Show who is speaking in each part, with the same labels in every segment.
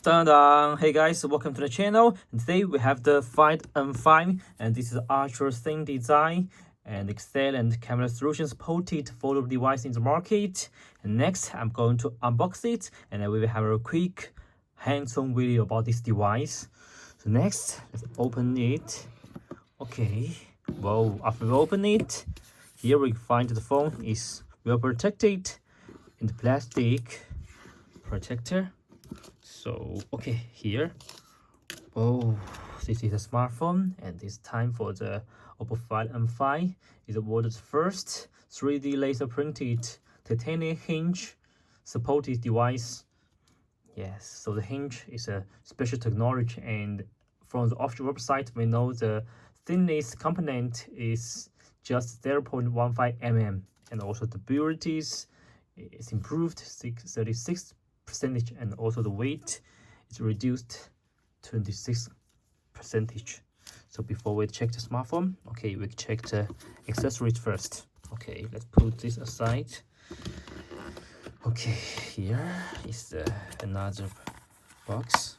Speaker 1: Dun-dun. Hey guys, welcome to the channel. And today we have the Find M5, and this is ultra thin design and excellent camera solution supported foldable device in the market. And next, I'm going to unbox it, and then we will have a quick hands-on video about this device. So next, let's open it. Okay. Whoa! After we open it, here we find the phone is well protected in the plastic protector. So okay, here, oh, this is a smartphone, and it's time for the Oppo Find M5. It's the world's first 3D laser printed titanium hinge supported device. Yes, so the hinge is a special technology, and from the official website we know the thinness component is just 0.15 mm, and also the purity is improved 36%, and also the weight is reduced 26%. So before we check the smartphone, okay, we check the accessories first. Okay, let's put this aside. Okay, here is another box.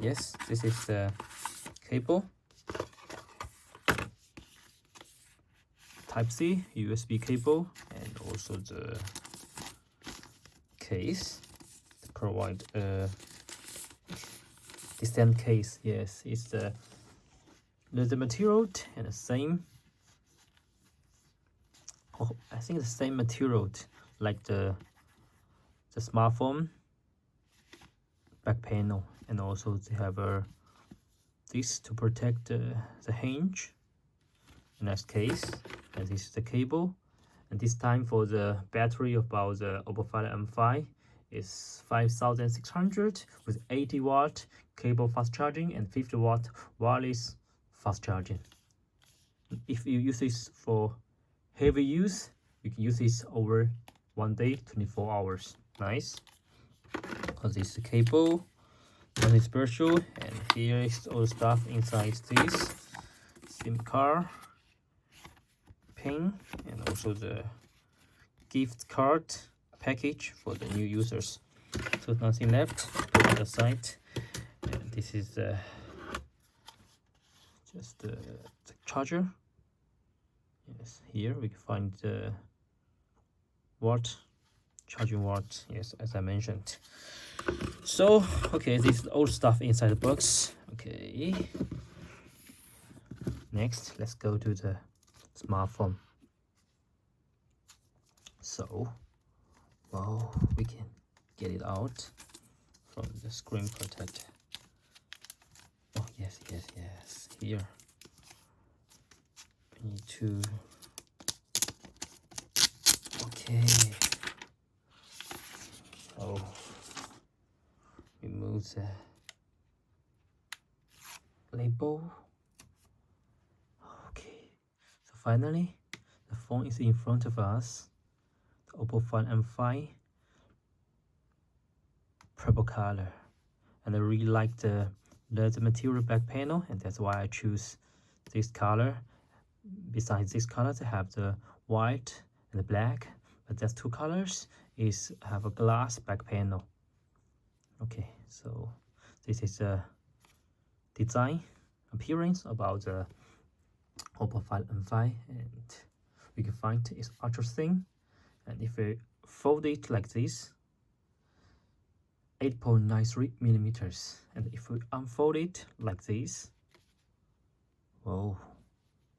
Speaker 1: Yes, this is the cable, Type-C USB cable, and also the case. Provide the same case. Yes, it's the leather material and the same. Oh, I think the same material like the smartphone back panel, and also they have this to protect the hinge. In that case, and this is the cable, and this time for the battery about the Oppo Find M5 is 5600 with 80 watt cable fast charging and 50 watt wireless fast charging. If you use this for heavy use, you can use this over 1 day, 24 hours. Nice. Because this is the cable, nothing special, and here is all the stuff inside this SIM card, pin, and also the gift card package for the new users. So nothing left, put it aside. And this is just the charger. Yes, here we can find the watt, charging watt. Yes, as I mentioned. So okay, this is all stuff inside the box. Okay, next let's go to the smartphone. So wow, we can get it out from the screen protector. Oh yes, here we need to, okay, oh, remove the label. Okay, so finally the phone is in front of us. Oppo Find M5 purple color, and I really like the leather material back panel, and that's why I choose this color. Besides this color, I have the white and the black, but that's two colors is have a glass back panel. Okay, so this is a design appearance about the Oppo Find M5, and we can find it's ultra thin. And if we fold it like this, 8.93 millimeters, and if we unfold it like this, whoa,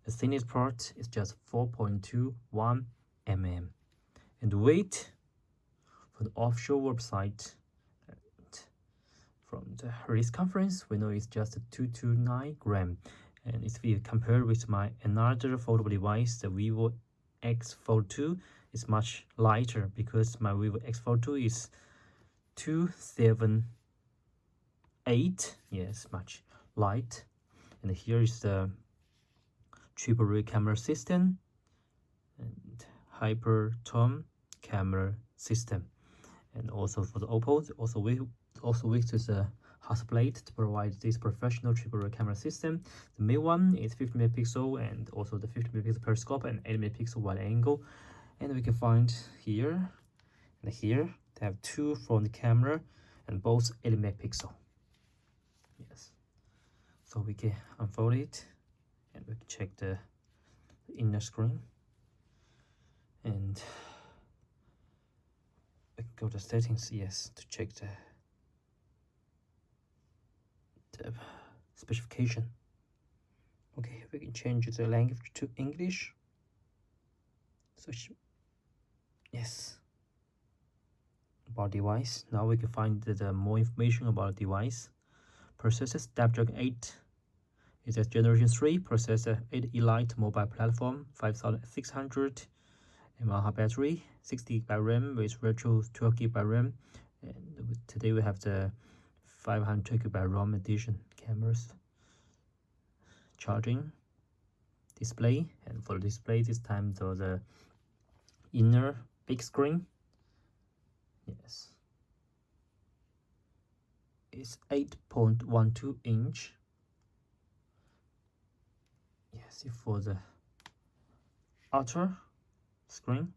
Speaker 1: the thinnest part is just 4.21 mm, and the weight for the offshore website and from the release conference we know it's just 229 gram. And if we compare with my another foldable device, the Vivo xfold2, is much lighter, because my Vivo xfold2 is 278. Yes, much light. And here is the triple rear camera system and hyper tone camera system. And also for the Oppo, also with a hot plate to provide this professional triple rear camera system. The main one is 50 megapixel, and also the 50 megapixel periscope and 8 megapixel wide angle. And we can find here and here they have two front camera and both 8 megapixel. Yes, so we can unfold it and we can check the inner screen, and we can go to settings, yes, to check the specification. Okay, we can change the language to English. So yes, about device. Now we can find the more information about the device. Processor Snapdragon 8 is a generation 3 processor, 8 Elite mobile platform, 5600 mAh battery, 60 GB RAM with virtual 12 GB RAM. And today we have the 500 GB ROM edition. Cameras, charging, display, and for the display this time the inner big screen. Yes, it's 8.12 inch. Yes, for the outer screen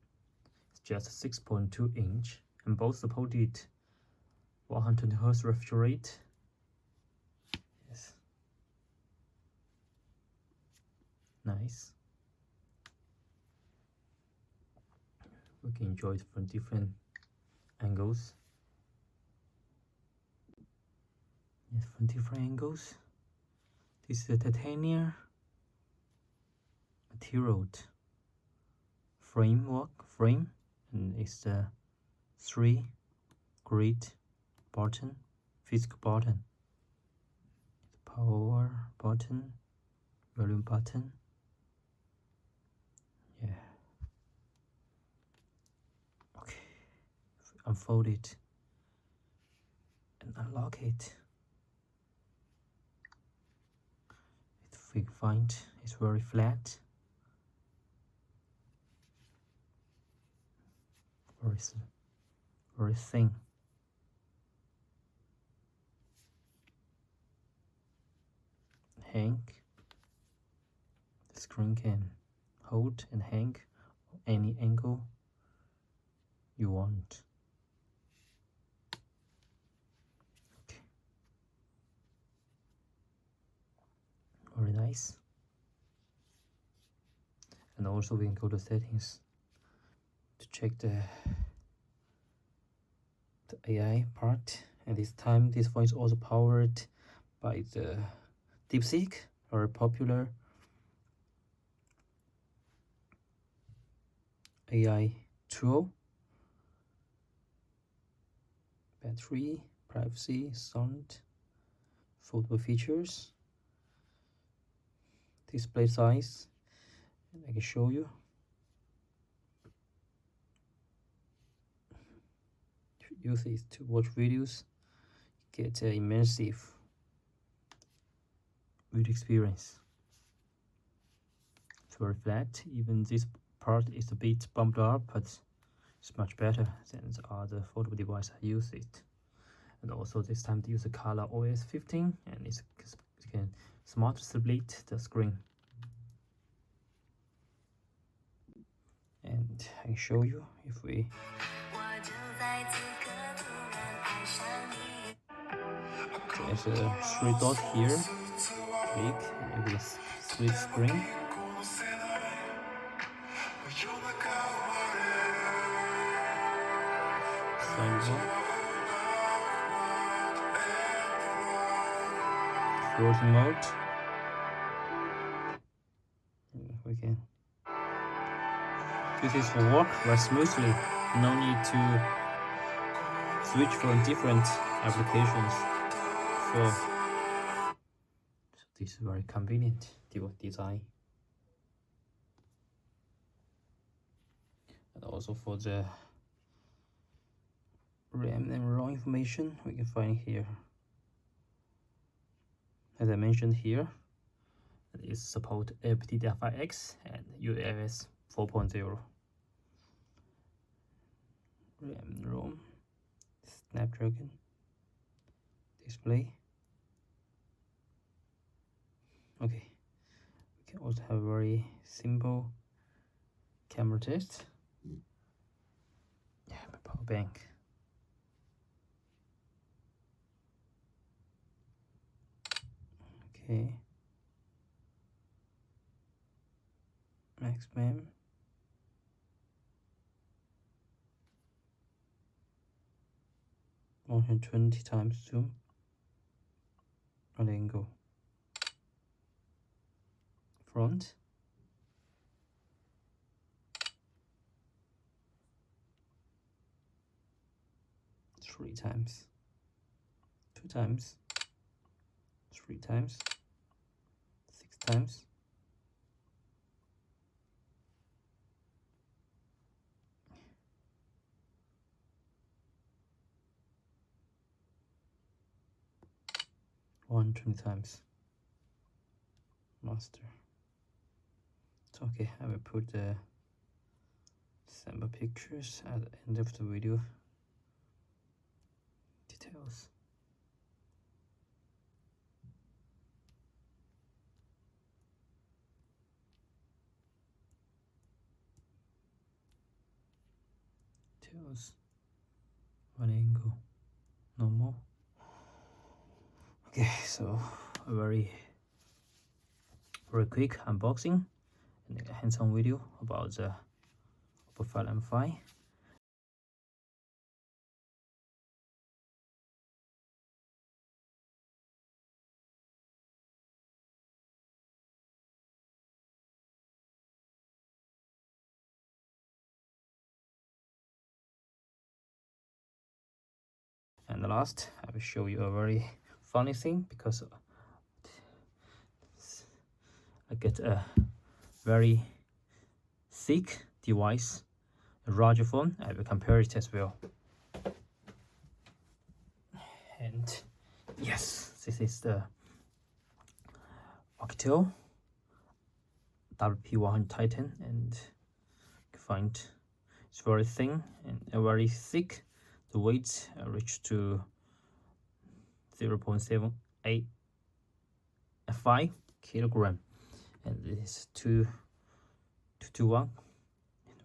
Speaker 1: it's just 6.2 inch, and both supported 120 Hz refresh rate. Yes, nice. We can enjoy it from different angles. Yes, from different angles. This is a titanium material frame, and it's the 3 grid button, physical button, power button, volume button. Yeah. Okay, unfold it and unlock it. If we find it's very flat, very thin. Hang. The screen can hold and hang any angle you want. Okay. Very nice. And also we can go to settings to check the AI part. And this time this phone is also powered by the DeepSeek, very popular AI tool. Battery, privacy, sound, foldable features, display size, and I can show you. If you use it to watch videos, you get an immersive video experience. It's very flat. Even this part is a bit bumped up, but it's much better than the other foldable device I use it. And also this time to use the color OS 15, and it can smart split the screen. And I can show you if we there's a 3 dot here, big, and it will split screen. Floating mode. We can use this for work very smoothly. No need to switch from different applications. So this is very convenient design. And also for the RAM and ROM information we can find here. As I mentioned here, it supports LPDDR5X and UFS 4.0. RAM, ROM, Snapdragon, display. Okay, we can also have a very simple camera test. bank. Okay. Maximum. One hundred 20 times zoom. Wide angle. Front. Three times. Two times. Three times. Six times. One 20 times. Master. So okay, I will put the sample pictures at the end of the video. Details. Details. One angle. Normal. Okay, so a very quick unboxing and a hands-on video about the Oppo Find M5. And the last, I will show you a very funny thing, because I get a very thick device, a larger phone. I will compare it as well. And yes, this is the oukitel wp100titan, and you can find it's very thin and very thick. The weight reached to 0.785 kilogram, and it is 221.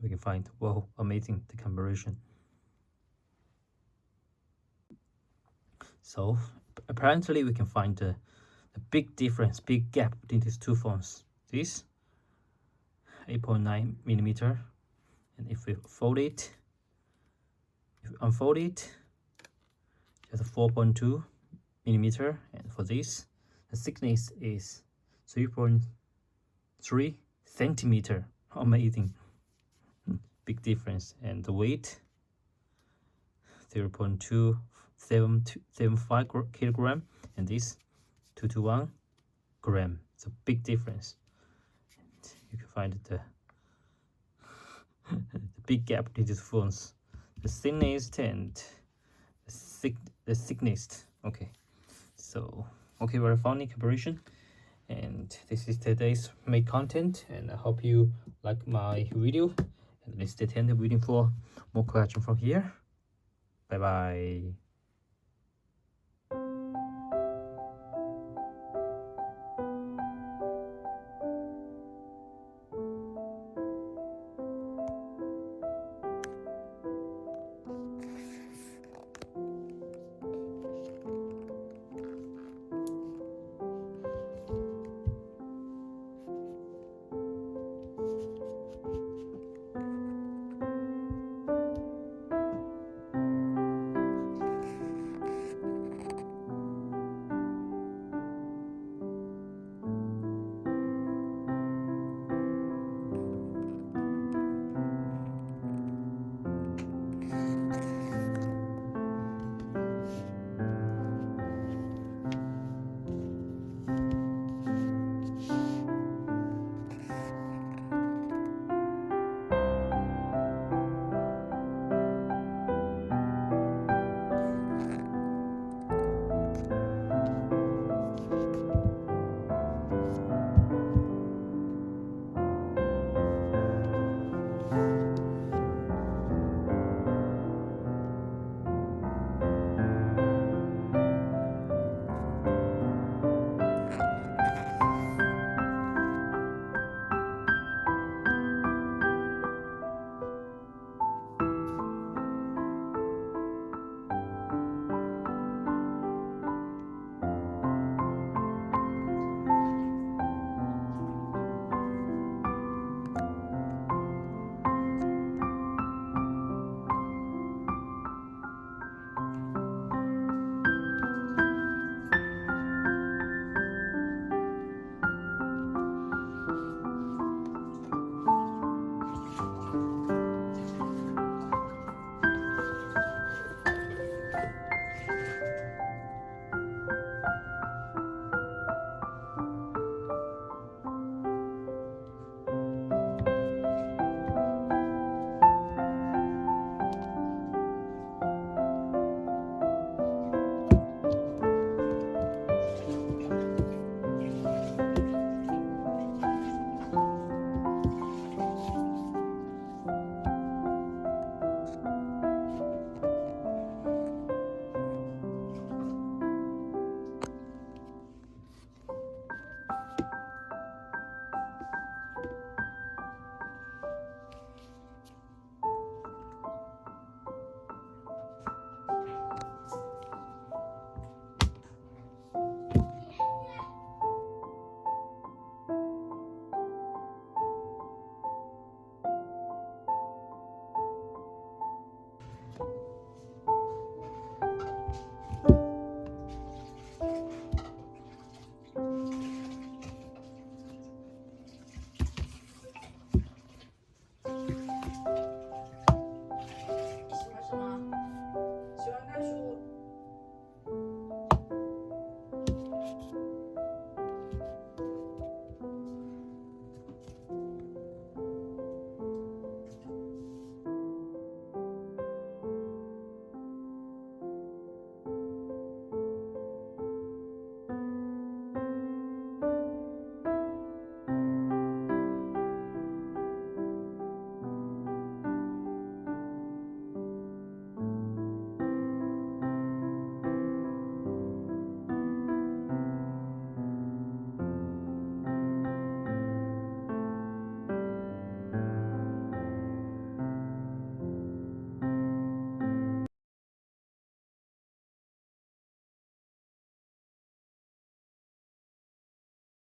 Speaker 1: We can find, wow, amazing, the comparison. So apparently we can find the big difference, big gap between these two phones. This 8.9 millimeter, and if we fold it, if we unfold it, just 4.2 millimeter, and for this, the thickness is 3.3 centimeter. Amazing, big difference. And the weight 0.275 kilogram, and this 221 gram. It's a big difference. And you can find the the big gap between these phones, the thinness and the thickness. Okay, so okay, very funny comparison. And this is today's main content, and I hope you like my video, and let's stay tuned waiting for more questions from here. Bye bye.